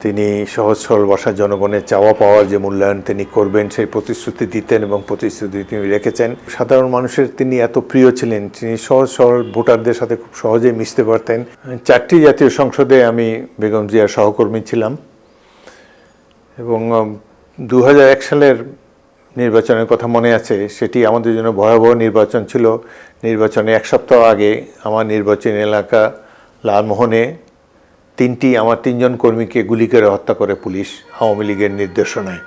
তিনি সহজ সরল ভাষার জনগণের চাওয়া পাওয়ার যে মূল্যায়ন তিনি করবেন সেই প্রতিশ্রুতি দিতেন এবং প্রতিশ্রুতি তিনি রেখেছেন। সাধারণ মানুষের তিনি এত প্রিয় ছিলেন, তিনি সহজ সরল ভোটারদের সাথে খুব সহজেই মিশতে পারতেন। 4টি জাতীয় সংসদে আমি বেগম জিয়ার সহকর্মী ছিলাম এবং 2001 সালের নির্বাচনের কথা মনে আছে। সেটি আমাদের জন্য ভয়াবহ নির্বাচন ছিল। নির্বাচনে এক সপ্তাহ আগে আমার নির্বাচনী এলাকা লালমোহনে আমার 3 জন কর্মীকে গুলি করে হত্যা করে পুলিশ আওয়ামী লীগের নির্দেশনায়।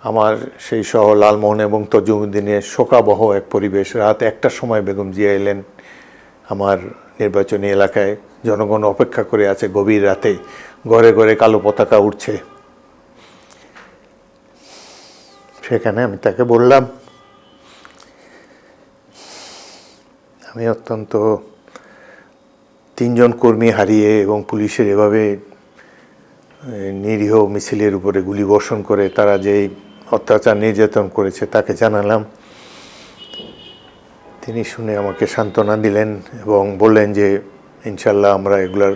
আমার সেই শহর লালমোহন এবং তজুমুদ্দিনের শোকাবহ এক পরিবেশ। রাত 1টার সময় বেগম জিয়া এলেন আমার নির্বাচনী এলাকায়। জনগণ অপেক্ষা করে আছে গভীর রাতে, ঘরে ঘরে কালো পতাকা উঠছে। সেখানে আমি তাকে বললাম, আমি অত্যন্ত 3 জন কর্মী হারিয়ে এবং পুলিশের এভাবে নিরীহ মিছিলের উপরে গুলি বর্ষণ করে তারা যেই অত্যাচার নির্যাতন করেছে তাকে জানালাম। তিনি শুনে আমাকে সান্ত্বনা দিলেন এবং বললেন যে ইনশাল্লাহ আমরা এগুলার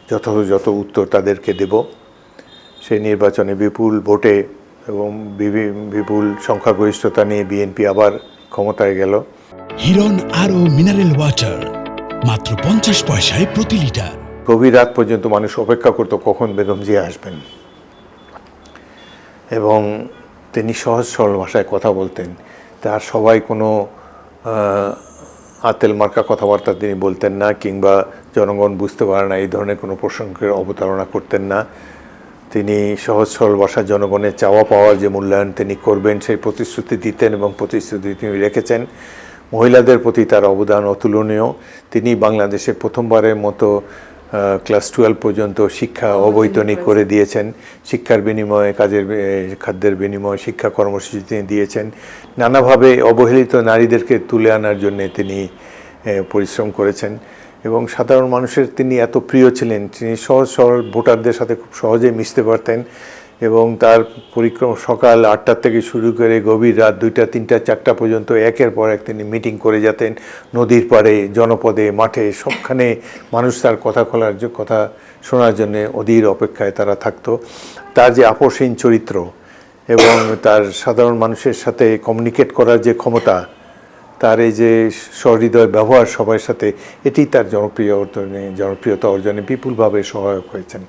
যথাযথ উত্তর তাদেরকে দেব। সেই নির্বাচনে বিপুল ভোটে এবং বিপুল সংখ্যাগরিষ্ঠতা নিয়ে বিএনপি আবার ক্ষমতায় গেল। হিরন আরও মিনারেল ওয়াটার মাত্র 50 পয়সায় প্রতি লিটার। গভীর রাত পর্যন্ত মানুষ অপেক্ষা করত কখন বেগম জিয়া আসবেন, এবং তিনি সহজ সরল ভাষায় কথা বলতেন। তার সবাই কোনো আতেল মার্কা কথাবার্তা তিনি বলতেন না, কিংবা জনগণ বুঝতে পারে না এই ধরনের কোনো প্রসঙ্গের অবতারণা করতেন না। তিনি সহজ সরল ভাষার জনগণের চাওয়া পাওয়ার যে মূল্যায়ন তিনি করবেন সেই প্রতিশ্রুতি দিতেন এবং প্রতিশ্রুতি তিনি রেখেছেন। মহিলাদের প্রতি তার অবদান অতুলনীয়। তিনি বাংলাদেশে প্রথমবারের মতো ক্লাস 12 পর্যন্ত শিক্ষা অবৈতনিক করে দিয়েছেন। শিক্ষার বিনিময়ে খাদ্যের বিনিময়ে শিক্ষা কর্মসূচি তিনি দিয়েছেন। নানাভাবে অবহেলিত নারীদেরকে তুলে আনার জন্য তিনি পরিশ্রম করেছেন এবং সাধারণ মানুষের তিনি এত প্রিয় ছিলেন, তিনি সহজ সরল ভোটারদের সাথে খুব সহজেই মিশতে পারতেন। এবং তার পরিক্রমা সকাল 8টা থেকে শুরু করে গভীর রাত 2টা, 3টা, 4টা পর্যন্ত একের পর এক তিনি মিটিং করে যেতেন। নদীর পাড়ে, জনপদে, মাঠে, সবখানে মানুষ তার কথা শোনার জন্য অধীর অপেক্ষায় তারা থাকতো। তার যে আপসহীন চরিত্র এবং তার সাধারণ মানুষের সাথে কমিউনিকেট করার যে ক্ষমতা, তার এই যে সহৃদয় ব্যবহার সবার সাথে, এটি তার জনপ্রিয়তা অর্জনে বিপুলভাবে সহায়ক হয়েছেন।